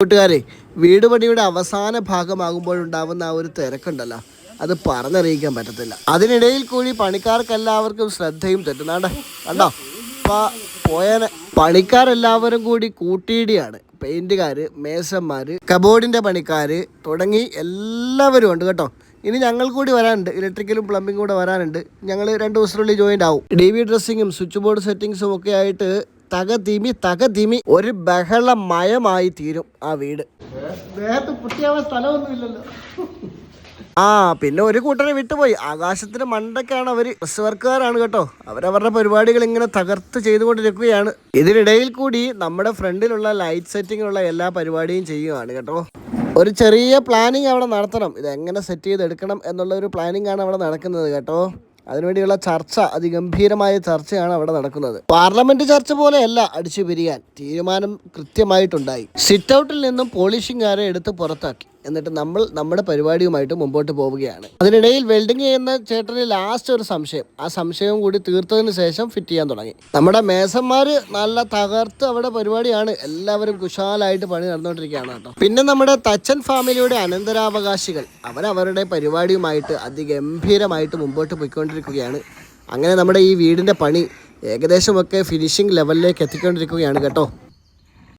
കൂട്ടുകാരെ, വീട് പണിയുടെ അവസാന ഭാഗമാകുമ്പോഴുണ്ടാവുന്ന ആ ഒരു തിരക്കുണ്ടല്ലോ, അത് പറഞ്ഞറിയിക്കാൻ പറ്റത്തില്ല. അതിനിടയിൽ കൂടി പണിക്കാർക്കെല്ലാവർക്കും ശ്രദ്ധയും തെറ്റുന്നാണ്ട് കണ്ടോ പോയനെ. പണിക്കാരെല്ലാവരും കൂടി കൂട്ടിയിടിയാണ്. പെയിന്റുകാർ, മേസന്മാർ, കബോർഡിന്റെ പണിക്കാർ തുടങ്ങി എല്ലാവരും ഉണ്ട് കേട്ടോ. ഇനി ഞങ്ങൾ കൂടി വരാനുണ്ട്, ഇലക്ട്രിക്കലും പ്ലംബിംഗ് കൂടെ വരാനുണ്ട്. ഞങ്ങൾ 2 ദിവസത്തിനുള്ളിൽ ജോയിൻ്റ് ആവും. DV ഡ്രസ്സിങ്ങും സ്വിച്ച് ബോർഡ് സെറ്റിങ്സും ഒക്കെ ആയിട്ട് തകതിമി ഒരു ബഹളമയമായി തീരും ആ വീട്. സ്ഥലമൊന്നുമില്ലല്ലോ. പിന്നെ ഒരു കൂട്ടരെ വിട്ടുപോയി. ആകാശത്തിന് മണ്ടയ്ക്കാണ് അവർ. ബസ് വർക്കുകാരാണ് കേട്ടോ. അവരവരുടെ പരിപാടികൾ ഇങ്ങനെ തകർത്ത് ചെയ്തുകൊണ്ടിരിക്കുകയാണ്. ഇതിനിടയിൽ കൂടി നമ്മുടെ ഫ്രണ്ടിലുള്ള ലൈറ്റ് സെറ്റിങ്ങിനുള്ള എല്ലാ പരിപാടിയും ചെയ്യുകയാണ് കേട്ടോ. ഒരു ചെറിയ പ്ലാനിങ് അവിടെ നടത്തണം. ഇതെങ്ങനെ സെറ്റ് ചെയ്തെടുക്കണം എന്നുള്ള ഒരു പ്ലാനിങ് ആണ് അവിടെ നടക്കുന്നത് കേട്ടോ. അതിനുവേണ്ടിയുള്ള ചർച്ച, അതിഗംഭീരമായ ചർച്ചയാണ് അവിടെ നടക്കുന്നത്. പാർലമെന്റ് ചർച്ച പോലെയല്ല അടിച്ചു പിരിയാൻ. തീരുമാനം കൃത്യമായിട്ടുണ്ടായി. സിറ്റ് ഔട്ടിൽ നിന്നും പോളിഷിംഗുകാരെ എടുത്ത് പുറത്താക്കി. എന്നിട്ട് നമ്മൾ നമ്മുടെ പരിപാടിയുമായിട്ട് മുമ്പോട്ട് പോവുകയാണ്. അതിനിടയിൽ വെൽഡിങ് ചെയ്യുന്ന ചേട്ടന് ലാസ്റ്റ് ഒരു സംശയം. ആ സംശയവും കൂടി തീർത്തതിന് ശേഷം ഫിറ്റ് ചെയ്യാൻ തുടങ്ങി. നമ്മുടെ മേസന്മാർ നല്ല തകർത്ത് അവിടെ പരിപാടിയാണ്. എല്ലാവരും കുശാലായിട്ട് പണി നടന്നുകൊണ്ടിരിക്കുകയാണ് കേട്ടോ. പിന്നെ നമ്മുടെ തച്ചൻ ഫാമിലിയുടെ അനന്തരാവകാശികൾ അവരവരുടെ പരിപാടിയുമായിട്ട് അതിഗംഭീരമായിട്ട് മുമ്പോട്ട് പോയിക്കൊണ്ടിരിക്കുകയാണ്. അങ്ങനെ നമ്മുടെ ഈ വീടിൻ്റെ പണി ഏകദേശമൊക്കെ ഫിനിഷിംഗ് ലെവലിലേക്ക് എത്തിക്കൊണ്ടിരിക്കുകയാണ് കേട്ടോ.